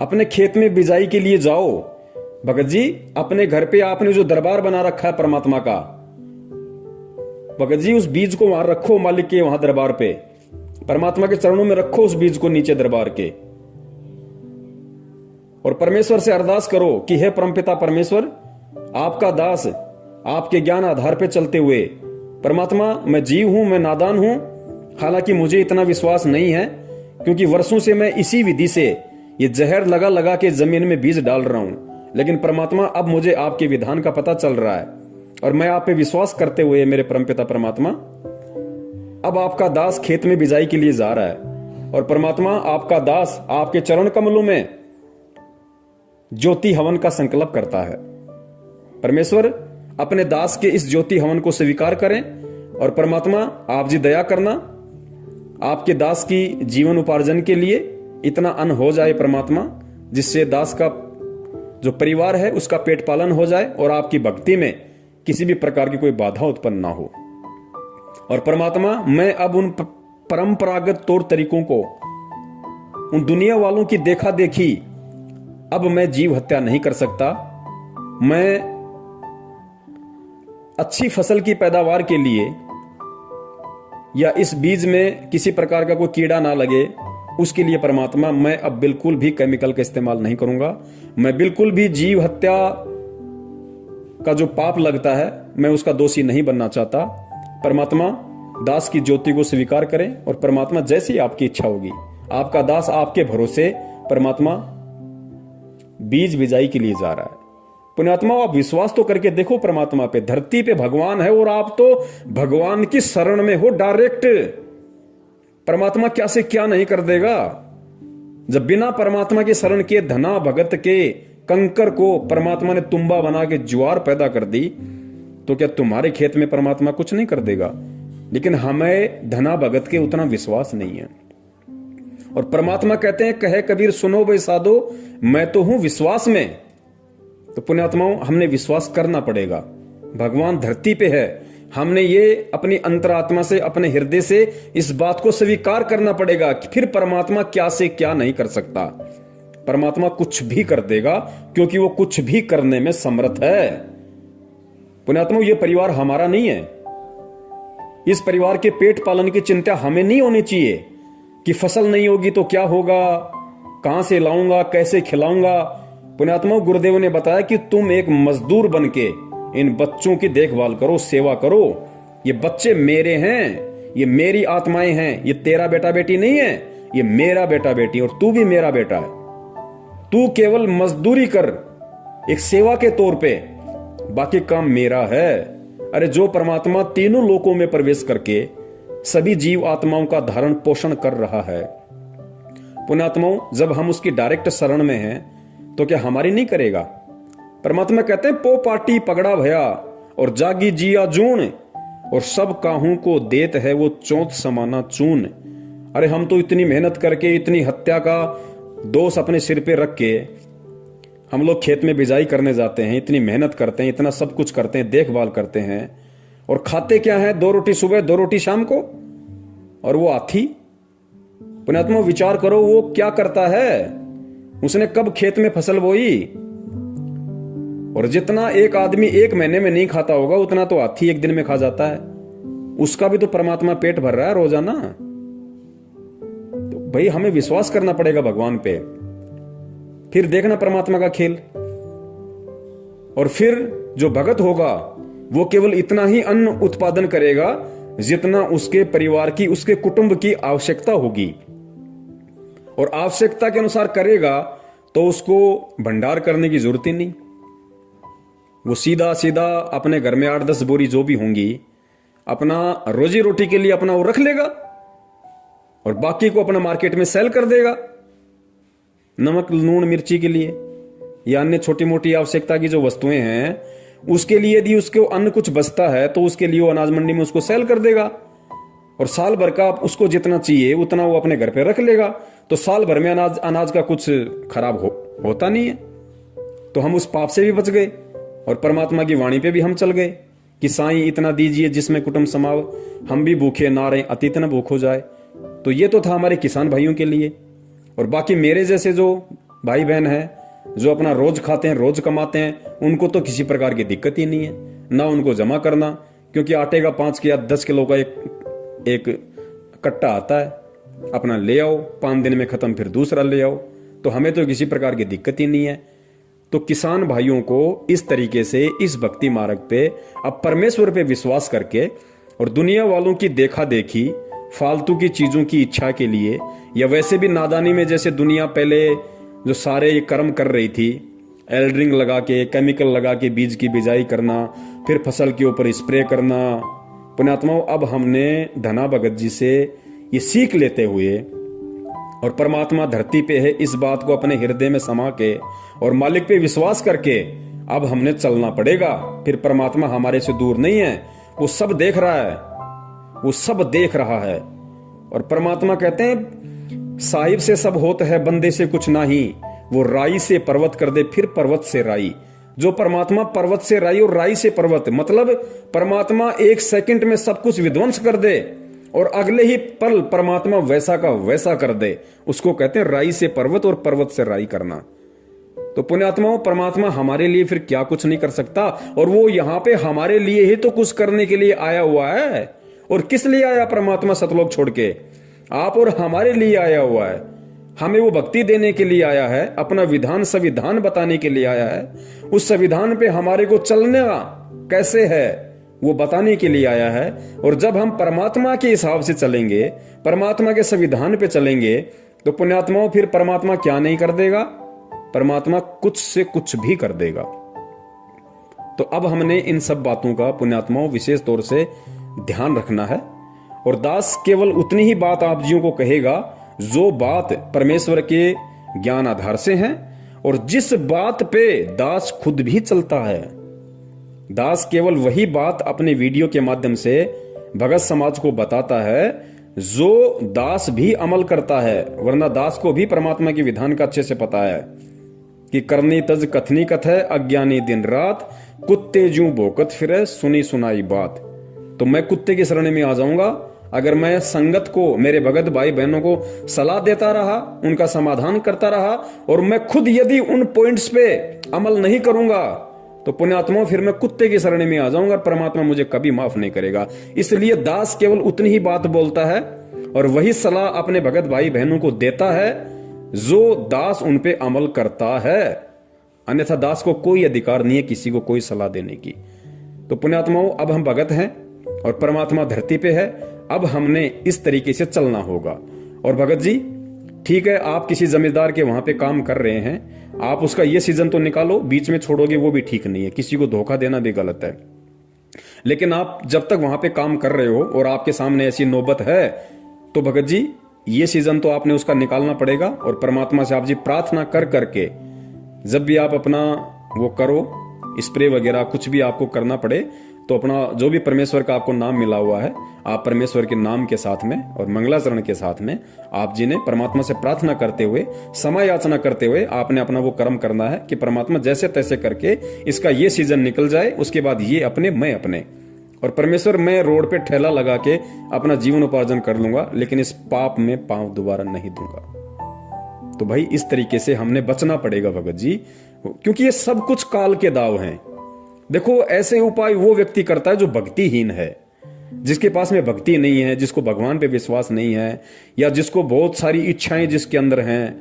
Speaker 2: अपने खेत में बिजाई के लिए जाओ, भगत जी, अपने घर पे आपने जो दरबार बना रखा है परमात्मा का, भगत जी उस बीज को वहां रखो, मालिक के वहां दरबार पे, परमात्मा के चरणों में रखो उस बीज को नीचे दरबार के, और परमेश्वर से अरदास करो कि हे परमपिता परमेश्वर, आपका दास आपके ज्ञान आधार पे चलते हुए, परमात्मा मैं जीव हूं, मैं नादान हूं, हालांकि मुझे इतना विश्वास नहीं है क्योंकि वर्षों से मैं इसी विधि से ये जहर लगा लगा के जमीन में बीज डाल रहा हूं। लेकिन परमात्मा अब मुझे आपके विधान का पता चल रहा है और मैं आप पे विश्वास करते हुए मेरे परमपिता परमात्मा, अब आपका दास खेत में बिजाई के लिए जा रहा है और परमात्मा आपका दास आपके चरण कमलों में ज्योति हवन का संकल्प करता है। परमेश्वर अपने दास के इस ज्योति हवन को स्वीकार करें और परमात्मा आप जी दया करना, आपके दास की जीवन उपार्जन के लिए इतना अन्न हो जाए परमात्मा, जिससे दास का जो परिवार है उसका पेट पालन हो जाए और आपकी भक्ति में किसी भी प्रकार की कोई बाधा उत्पन्न ना हो। और परमात्मा मैं अब उन परंपरागत तौर तरीकों को, उन दुनिया वालों की देखा देखी अब मैं जीव हत्या नहीं कर सकता। मैं अच्छी फसल की पैदावार के लिए या इस बीज में किसी प्रकार का कोई कीड़ा ना लगे उसके लिए परमात्मा मैं अब बिल्कुल भी केमिकल का इस्तेमाल नहीं करूंगा। मैं बिल्कुल भी जीव हत्या का जो पाप लगता है मैं उसका दोषी नहीं बनना चाहता। परमात्मा दास की ज्योति को स्वीकार करें और परमात्मा जैसी आपकी इच्छा होगी, आपका दास आपके भरोसे परमात्मा बीज बिजाई के लिए जा रहा है। पुण्यात्मा आप विश्वास तो करके देखो परमात्मा पे, धरती पे भगवान है और आप तो भगवान की शरण में हो डायरेक्ट। परमात्मा क्या से क्या नहीं कर देगा। जब बिना परमात्मा की शरण के धना भगत के कंकर को परमात्मा ने तुम्बा बना के ज्वार पैदा कर दी, तो क्या तुम्हारे खेत में परमात्मा कुछ नहीं कर देगा? लेकिन हमें धना भगत के उतना विश्वास नहीं है। और परमात्मा कहते हैं, कहे कबीर सुनो भाई साधो, मैं तो हूं विश्वास में। तो पुण्यात्माओं हमने विश्वास करना पड़ेगा। भगवान धरती पे है, हमने ये अपनी अंतरात्मा से, अपने हृदय से इस बात को स्वीकार करना पड़ेगा कि फिर परमात्मा क्या से क्या नहीं कर सकता। परमात्मा कुछ भी कर देगा क्योंकि वो कुछ भी करने में समर्थ है। पुण्यात्माओं ये परिवार हमारा नहीं है। इस परिवार के पेट पालन की चिंता हमें नहीं होनी चाहिए कि फसल नहीं होगी तो क्या होगा, कहां से लाऊंगा, कैसे खिलाऊंगा। पुण्यात्मा गुरुदेव ने बताया कि तुम एक मजदूर बनके इन बच्चों की देखभाल करो, सेवा करो। ये बच्चे मेरे हैं, ये मेरी आत्माएं हैं, ये तेरा बेटा बेटी नहीं है, ये मेरा बेटा बेटी और तू भी मेरा बेटा है। तू केवल मजदूरी कर एक सेवा के तौर पे, बाकी काम मेरा है। अरे जो परमात्मा तीनों लोकों में प्रवेश करके सभी जीव आत्माओं का धारण पोषण कर रहा है, पुण्यात्माओं जब हम उसकी डायरेक्ट शरण में हैं तो क्या हमारी नहीं करेगा? परमात्मा कहते हैं, पो पाटी पगड़ा भया और जागी जिया जून और सब काहू को देत है वो चौथ समाना चून। अरे हम तो इतनी मेहनत करके, इतनी हत्या का दोष अपने सिर पे रख के हम लोग खेत में बिजाई करने जाते हैं, इतनी मेहनत करते हैं, इतना सब कुछ करते हैं, देखभाल करते हैं, और खाते क्या है? 2 रोटी सुबह 2 रोटी शाम को। और वो हाथी, पुण्यात्मा विचार करो वो क्या करता है? उसने कब खेत में फसल बोई? और जितना एक आदमी 1 महीने में नहीं खाता होगा उतना तो हाथी 1 दिन में खा जाता है। उसका भी तो परमात्मा पेट भर रहा है रोजाना। तो भाई हमें विश्वास करना पड़ेगा भगवान पे, फिर देखना परमात्मा का खेल। और फिर जो भगत होगा वो केवल इतना ही अन्न उत्पादन करेगा जितना उसके परिवार की, उसके कुटुंब की आवश्यकता होगी, और आवश्यकता के अनुसार करेगा तो उसको भंडार करने की जरूरत ही नहीं। वो सीधा सीधा अपने घर में 8-10 बोरी जो भी होंगी अपना रोजी रोटी के लिए अपना वो रख लेगा और बाकी को अपना मार्केट में सेल कर देगा, नमक लूण मिर्ची के लिए या अन्य छोटी मोटी आवश्यकता की जो वस्तुएं हैं उसके लिए। यदि उसको अन्न कुछ बचता है तो उसके लिए वो अनाज मंडी में उसको सेल कर देगा और साल भर का उसको जितना चाहिए उतना वो अपने घर पे रख लेगा। तो साल भर में अनाज का कुछ खराब होता नहीं है, तो हम उस पाप से भी बच गए। और परमात्मा की वाणी पे भी हम चल गए कि साईं इतना दीजिए जिसमें कुटुंब समाव, हम भी भूखे ना रहे अतीत न भूख हो जाए। तो ये तो था हमारे किसान भाइयों के लिए। और बाकी मेरे जैसे जो भाई बहन हैं जो अपना रोज खाते हैं, रोज कमाते हैं, उनको तो किसी प्रकार की दिक्कत ही नहीं है, ना उनको जमा करना, क्योंकि आटे का 5 या 10 किलो का एक कट्टा आता है, अपना ले आओ, 5 दिन में खत्म, फिर दूसरा ले आओ। तो हमें तो किसी प्रकार की दिक्कत ही नहीं है। तो किसान भाइयों को इस तरीके से इस भक्ति मार्ग पे अब परमेश्वर पे विश्वास करके और दुनिया वालों की देखा देखी फालतू की चीजों की इच्छा के लिए, या वैसे भी नादानी में जैसे दुनिया पहले जो सारे ये कर्म कर रही थी, एल्ड्रिंग लगा के, केमिकल लगा के बीज की बिजाई करना, फिर फसल के ऊपर स्प्रे करना। पुण्यात्माओं, अब हमने धना भगत जी से ये सीख लेते हुए और परमात्मा धरती पे है इस बात को अपने हृदय में समा के और मालिक पे विश्वास करके अब हमने चलना पड़ेगा। फिर परमात्मा हमारे से दूर नहीं है, वो सब देख रहा है, वो सब देख रहा है। और परमात्मा कहते हैं साहिब से सब होता है, बंदे से कुछ नहीं, वो राई से पर्वत कर दे, फिर पर्वत से राई। जो परमात्मा पर्वत से राई और राई से पर्वत, मतलब परमात्मा 1 सेकंड में सब कुछ विध्वंस कर दे और अगले ही पल परमात्मा वैसा का वैसा कर दे, उसको कहते हैं राई से पर्वत और पर्वत से राई करना। तो पुण्यात्माओं, परमात्मा हमारे लिए फिर क्या कुछ नहीं कर सकता, और वो यहां पे हमारे लिए ही तो कुछ करने के लिए आया हुआ है। और किस लिए आया परमात्मा सतलोक छोड़ के? आप और हमारे लिए आया हुआ है। हमें वो भक्ति देने के लिए आया है, अपना विधान संविधान बताने के लिए आया है, उस संविधान पे हमारे को चलना कैसे है वो बताने के लिए आया है। और जब हम परमात्मा के हिसाब से चलेंगे, परमात्मा के संविधान पे चलेंगे, तो पुण्यात्माओं फिर परमात्मा क्या नहीं कर देगा? परमात्मा कुछ से कुछ भी कर देगा। तो अब हमने इन सब बातों का पुण्यात्माओं विशेष तौर से ध्यान रखना है। और दास केवल उतनी ही बात आप जियों को कहेगा जो बात परमेश्वर के ज्ञान आधार से है, और जिस बात पे दास खुद भी चलता है। दास केवल वही बात अपने वीडियो के माध्यम से भगत समाज को बताता है जो दास भी अमल करता है, वरना दास को भी परमात्मा के विधान का अच्छे से पता है कि करनी तज कथनी कथ है, अज्ञानी दिन रात, कुत्ते जू भोकत फिरे, सुनी सुनाई बात। तो मैं कुत्ते की शरण में आ जाऊंगा अगर मैं संगत को, मेरे भगत भाई बहनों को सलाह देता रहा, उनका समाधान करता रहा, और मैं खुद यदि उन पॉइंट्स पे अमल नहीं करूंगा, तो पुण्यात्माओं फिर मैं कुत्ते की शरण में आ जाऊंगा, परमात्मा मुझे कभी माफ नहीं करेगा। इसलिए दास केवल उतनी ही बात बोलता है और वही सलाह अपने भगत भाई बहनों को देता है जो दास उन पे अमल करता है। अन्यथा दास को कोई अधिकार नहीं है किसी को कोई सलाह देने की। तो पुण्यात्माओं, अब हम भगत हैं और परमात्मा धरती पे है, अब हमने इस तरीके से चलना होगा। और भगत जी, ठीक है, आप किसी जमींदार के वहां पे काम कर रहे हैं, आप उसका ये सीजन तो निकालो, बीच में छोड़ोगे वो भी ठीक नहीं है, किसी को धोखा देना भी गलत है। लेकिन आप जब तक वहां पे काम कर रहे हो और आपके सामने ऐसी नौबत है, तो भगत जी ये सीजन तो आपने उसका निकालना पड़ेगा। और परमात्मा से आप जी प्रार्थना कर करके जब भी आप अपना वो करो, स्प्रे वगैरह कुछ भी आपको करना पड़े, तो अपना जो भी परमेश्वर का आपको नाम मिला हुआ है, आप परमेश्वर के नाम के साथ में और मंगलाचरण के साथ में आप जी ने परमात्मा से प्रार्थना करते हुए, समय याचना करते हुए आपने अपना वो कर्म करना है कि परमात्मा जैसे तैसे करके इसका ये सीजन निकल जाए, उसके बाद ये अपने मैं अपने, और परमेश्वर मैं रोड पे ठेला लगा के अपना जीवन उपार्जन कर लूंगा, लेकिन इस पाप में पांव दोबारा नहीं दूंगा। तो भाई इस तरीके से हमने बचना पड़ेगा भगत जी, क्योंकि ये सब कुछ काल के दाव हैं। देखो, ऐसे उपाय वो व्यक्ति करता है जो भक्तिहीन है, जिसके पास में भक्ति नहीं है, जिसको भगवान पे विश्वास नहीं है, या जिसको बहुत सारी इच्छाएं जिसके अंदर हैं।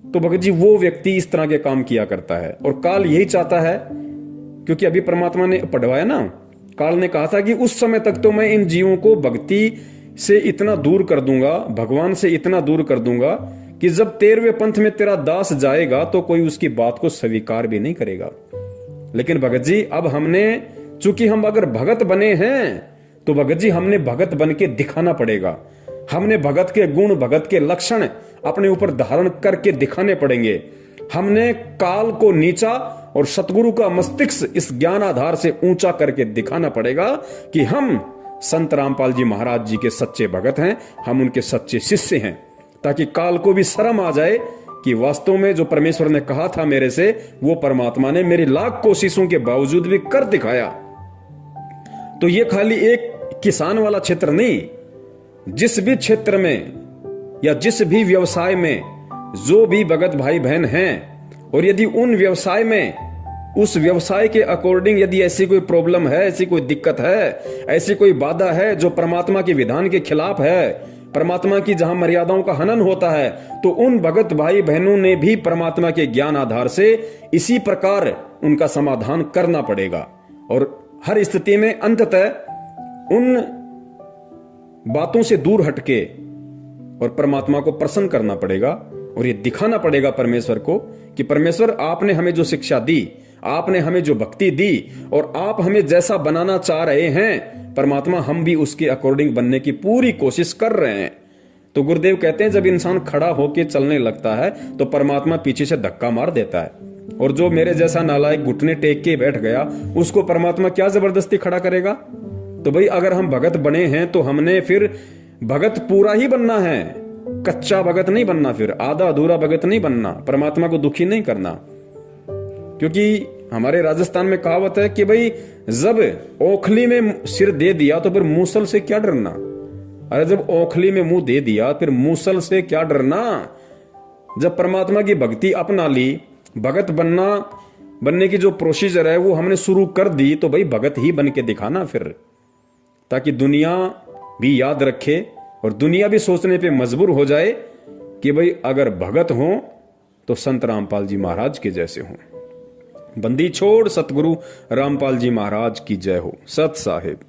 Speaker 2: तो भगत जी वो व्यक्ति इस तरह के काम किया करता है, और काल यही चाहता है, क्योंकि अभी परमात्मा ने पढ़वाया ना, काल ने कहा था कि उस समय तक तो मैं इन जीवों को भक्ति से इतना दूर कर दूंगा, भगवान से इतना दूर कर दूंगा कि जब 13वें पंथ में तेरा दास जाएगा तो कोई उसकी बात को स्वीकार भी नहीं करेगा। लेकिन भगत जी अब हमने, चूंकि हम अगर भगत बने हैं, तो भगत जी हमने भगत बन के दिखाना पड़ेगा। हमने भगत के गुण, भगत के लक्षण अपने ऊपर धारण करके दिखाने पड़ेंगे। हमने काल को नीचा और सतगुरु का मस्तिष्क इस ज्ञान आधार से ऊंचा करके दिखाना पड़ेगा कि हम संत रामपाल जी महाराज जी के सच्चे भगत हैं, हम उनके सच्चे शिष्य हैं, ताकि काल को भी शर्म आ जाए कि वास्तव में जो परमेश्वर ने कहा था मेरे से, वो परमात्मा ने मेरी लाख कोशिशों के बावजूद भी कर दिखाया। तो ये खाली एक किसान वाला क्षेत्र नहीं, जिस भी क्षेत्र में या जिस भी व्यवसाय में जो भी भगत भाई बहन हैं, और यदि उन व्यवसाय में उस व्यवसाय के अकॉर्डिंग यदि ऐसी कोई प्रॉब्लम है, ऐसी कोई दिक्कत है, ऐसी कोई बाधा है जो परमात्मा के विधान के खिलाफ है, परमात्मा की जहां मर्यादाओं का हनन होता है, तो उन भगत भाई बहनों ने भी परमात्मा के ज्ञान आधार से इसी प्रकार उनका समाधान करना पड़ेगा। और हर स्थिति में अंततः उन बातों से दूर हटके और परमात्मा को प्रसन्न करना पड़ेगा, और ये दिखाना पड़ेगा परमेश्वर को कि परमेश्वर आपने हमें जो शिक्षा दी, आपने हमें जो भक्ति दी, और आप हमें जैसा बनाना चाह रहे हैं परमात्मा, हम भी उसके अकॉर्डिंग बनने की पूरी कोशिश कर रहे हैं। तो गुरुदेव कहते हैं जब इंसान खड़ा होकर चलने लगता है तो परमात्मा पीछे से धक्का मार देता है, और जो मेरे जैसा नालायक घुटने टेक के बैठ गया उसको परमात्मा क्या जबरदस्ती खड़ा करेगा। तो भाई अगर हम भगत बने हैं तो हमने फिर भगत पूरा ही बनना है, कच्चा भगत नहीं बनना, फिर आधा अधूरा भगत नहीं बनना, परमात्मा को दुखी नहीं करना। क्योंकि हमारे राजस्थान में कहावत है कि भाई जब ओखली में सिर दे दिया तो फिर मूसल से क्या डरना। अरे जब ओखली में मुंह दे दिया फिर मूसल से क्या डरना। जब परमात्मा की भक्ति अपना ली, भगत बनने की जो प्रोसीजर है वो हमने शुरू कर दी, तो भाई भगत ही बन के दिखाना फिर, ताकि दुनिया भी याद रखे और दुनिया भी सोचने पे मजबूर हो जाए कि भाई अगर भगत हो तो संत रामपाल जी महाराज के जैसे हों। बंदी छोड़ सतगुरु रामपाल जी महाराज की जय हो। सत साहिब।